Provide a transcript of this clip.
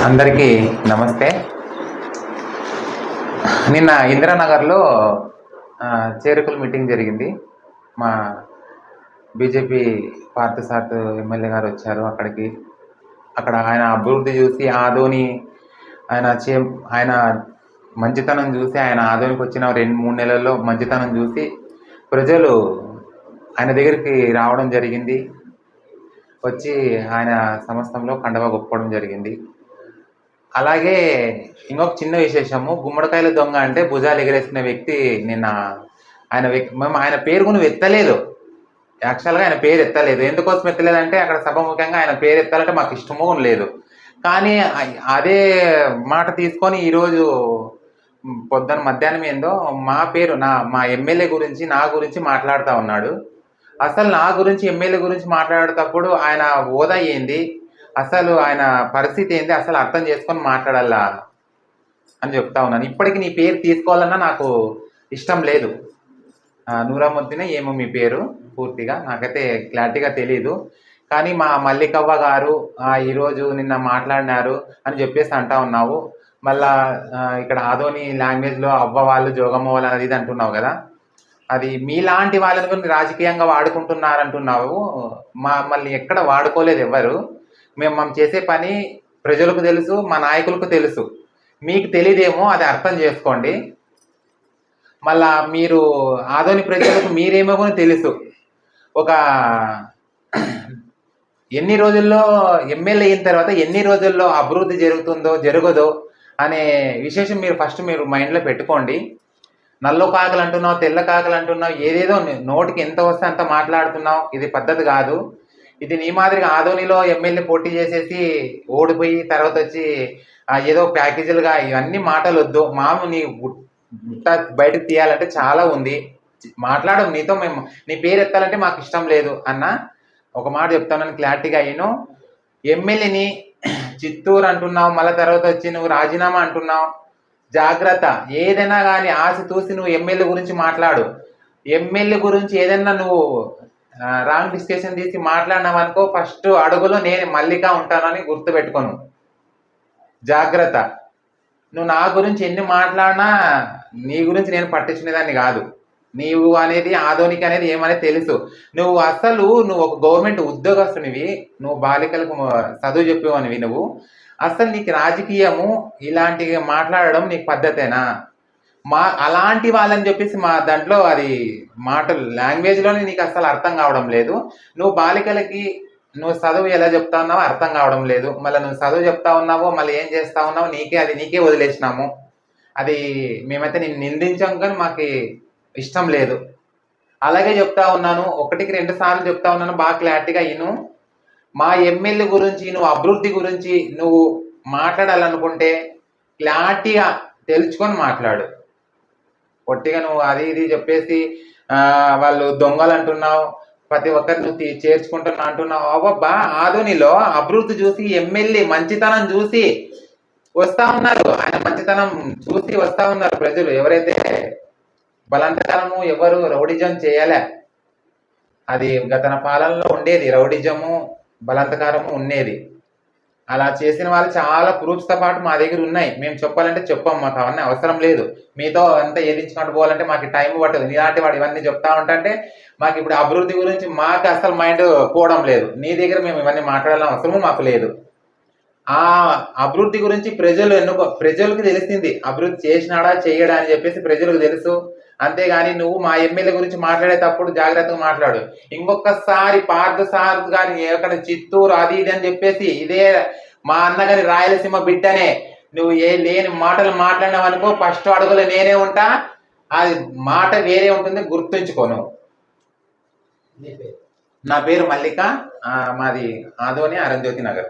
అందరికీ నమస్తే. నిన్న ఇందిరానగర్లో చేరుకుల మీటింగ్ జరిగింది. మా బీజేపీ పార్థసారథి ఎమ్మెల్యే గారు వచ్చారు అక్కడికి. అక్కడ ఆయన అభివృద్ధి చూసి ఆదోని ఆయన మంచితనం చూసి, ఆయన ఆదోనికి వచ్చిన 2-3 నెలల్లో మంచితనం చూసి ప్రజలు ఆయన దగ్గరికి రావడం జరిగింది. వచ్చి ఆయన సమస్తంలో కండవ గొప్పడం జరిగింది. అలాగే ఇంకొక చిన్న విశేషము, గుమ్మడికాయల దొంగ అంటే భుజాలు ఎగరేసిన వ్యక్తి నిన్న మేము ఆయన పేరు కూడా ఎత్తలేదు. యాక్చువల్గా ఆయన పేరు ఎత్తలేదు. ఎందుకోసం ఎత్తలేదంటే అక్కడ సభముఖంగా ఆయన పేరు ఎత్తాలంటే మాకు ఇష్టమూ లేదు. కానీ అదే మాట తీసుకొని ఈరోజు పొద్దున మధ్యాహ్నం ఏందో మా ఎమ్మెల్యే గురించి నా గురించి మాట్లాడుతూ ఉన్నాడు. అసలు నా గురించి ఎమ్మెల్యే గురించి మాట్లాడేటప్పుడు ఆయన హోదా ఏంది, అసలు ఆయన పరిస్థితి ఏంది అసలు అర్థం చేసుకొని మాట్లాడాలా అని చెప్తా ఉన్నాను. ఇప్పటికి నీ పేరు తీసుకోవాలన్నా నాకు ఇష్టం లేదు. నూరాముద్దీనే ఏమో మీ పేరు పూర్తిగా నాకైతే క్లారిటీగా తెలీదు. కానీ మా మల్లికవ్వ గారు ఈరోజు నిన్న మాట్లాడినారు అని చెప్పేసి అంటా ఉన్నావు. మళ్ళా ఇక్కడ ఆదోని లాంగ్వేజ్లో అవ్వ వాళ్ళు జోగమ్మ వాళ్ళు అనేది ఇది అంటున్నావు కదా. అది మీలాంటి వాళ్ళని కూడా రాజకీయంగా వాడుకుంటున్నారంటున్నావు. మళ్ళీ ఎక్కడ వాడుకోలేదు ఎవరు. మేము చేసే పని ప్రజలకు తెలుసు, మా నాయకులకు తెలుసు. మీకు తెలియదేమో, అది అర్థం చేసుకోండి. మళ్ళా మీరు ఆదోని ప్రజలకు మీరేమో కూడా తెలుసు. ఒక ఎన్ని రోజుల్లో ఎమ్మెల్యే అయిన తర్వాత ఎన్ని రోజుల్లో అభివృద్ధి జరుగుతుందో జరగదో అనే విశేషం మీరు మైండ్లో పెట్టుకోండి. నల్ల కాకలు అంటున్నావు, తెల్ల కాకలు అంటున్నావు, ఏదేదో నోటికి ఎంత వస్తే అంత మాట్లాడుతున్నావు. ఇది పద్ధతి కాదు. ఇది నీ మాదిరిగా ఆదోనిలో ఎమ్మెల్యే పోటీ చేసేసి ఓడిపోయి తర్వాత వచ్చి ఏదో ప్యాకేజీలుగా ఇవన్నీ మాటలు వద్దు. నీ బయటకు తీయాలంటే చాలా ఉంది. మాట్లాడడం నీతో మేము నీ పేరు ఎత్తాలంటే మాకు ఇష్టం లేదు అన్న. ఒక మాట చెప్తానని క్లారిటీగా అయ్యాను. ఎమ్మెల్యేని చిత్తూరు అంటున్నావు, మళ్ళీ తర్వాత వచ్చి నువ్వు రాజీనామా అంటున్నావు. జాగ్రత్త. ఏదైనా కానీ ఆశ తూసి నువ్వు ఎమ్మెల్యే గురించి మాట్లాడు. ఎమ్మెల్యే గురించి ఏదైనా నువ్వు రాంగ్ డిస్కషన్ తీసి మాట్లాడినావనుకో, ఫస్ట్ అడుగులో నేను మల్లిక ఉంటానని గుర్తుపెట్టుకోను. జాగ్రత్త. నువ్వు నా గురించి ఎన్ని మాట్లాడినా నీ గురించి నేను పట్టించుకునేదాన్ని కాదు. నీవు అనేది ఆదోనికి అనేది ఏమనేది తెలుసు. నువ్వు ఒక గవర్నమెంట్ ఉద్యోగస్తునివి, నువ్వు బాలికలకు చదువు చెప్పేవనివి. నువ్వు అసలు నీకు రాజకీయము ఇలాంటివి మాట్లాడడం నీకు పద్ధతేనా? అలాంటి వాళ్ళని చెప్పేసి మా దాంట్లో అది మాటలు లాంగ్వేజ్లోనే నీకు అసలు అర్థం కావడం లేదు. నువ్వు బాలికలకి నువ్వు చదువు ఎలా చెప్తా ఉన్నావో అర్థం కావడం లేదు. మళ్ళీ నువ్వు చదువు చెప్తా ఉన్నావో మళ్ళీ ఏం చేస్తా ఉన్నావో నీకే వదిలేసినాము. అది మేమైతే నిన్ను నిందించాం, కానీ మాకు ఇష్టం లేదు. అలాగే చెప్తా ఉన్నాను, 1-2 సార్లు చెప్తా ఉన్నాను, బాగా క్లారిటీగా ఇను. మా ఎమ్మెల్యే గురించి, నువ్వు అభివృద్ధి గురించి నువ్వు మాట్లాడాలనుకుంటే క్లారిటీగా తెలుసుకొని మాట్లాడు. పొట్టిగా నువ్వు అది ఇది చెప్పేసి వాళ్ళు దొంగలు అంటున్నావు, ప్రతి ఒక్కరిని నువ్వు చేర్చుకుంటున్నా అంటున్నావు. అవ్వబ్బా, ఆదోనిలో అభివృద్ధి చూసి ఎమ్మెల్యే మంచితనం చూసి వస్తా ఉన్నారు. ఆయన మంచితనం చూసి వస్తా ఉన్నారు ప్రజలు. ఎవరైతే బలాంతకాలము ఎవరు రౌడిజం చేయలే. అది గత పాలనలో ఉండేది, రౌడిజము బలాంతకారము ఉండేది. అలా చేసిన వాళ్ళు చాలా ప్రూఫ్స్తో పాటు మా దగ్గర ఉన్నాయి. మేము చెప్పాలంటే చెప్పాం, మాకు అవన్నీ అవసరం లేదు. మీతో అంతా ఏదించుకుంటూ పోవాలంటే మాకు టైం పట్టదు. నీలాంటి వాడు ఇవన్నీ చెప్తా ఉంటాంటే మాకు ఇప్పుడు అభివృద్ధి గురించి మాకు అసలు మైండ్ పోవడం లేదు. నీ దగ్గర మేము ఇవన్నీ మాట్లాడాలని అవసరము మాకు లేదు. ఆ అభివృద్ధి గురించి ప్రజలకు తెలిసింది, అభివృద్ధి చేసినాడా చేయడా అని చెప్పేసి ప్రజలకు తెలుసు. అంతేగాని నువ్వు మా ఎమ్మెల్యే గురించి మాట్లాడేటప్పుడు జాగ్రత్తగా మాట్లాడు. ఇంకొకసారి పార్థసారథి గారి ఎక్కడ చిత్తూరు అది ఇది అని చెప్పేసి ఇదే మా అన్నగారి రాయలసీమ బిడ్డనే నువ్వు లేని మాటలు మాట్లాడినావు అనుకో, ఫస్ట్ అడుగులో నేనే ఉంటా. అది మాట వేరే ఉంటుంది, గుర్తుంచుకోను. నా పేరు మల్లిక, మాది ఆదోని అరంజ్యోతి నగర్.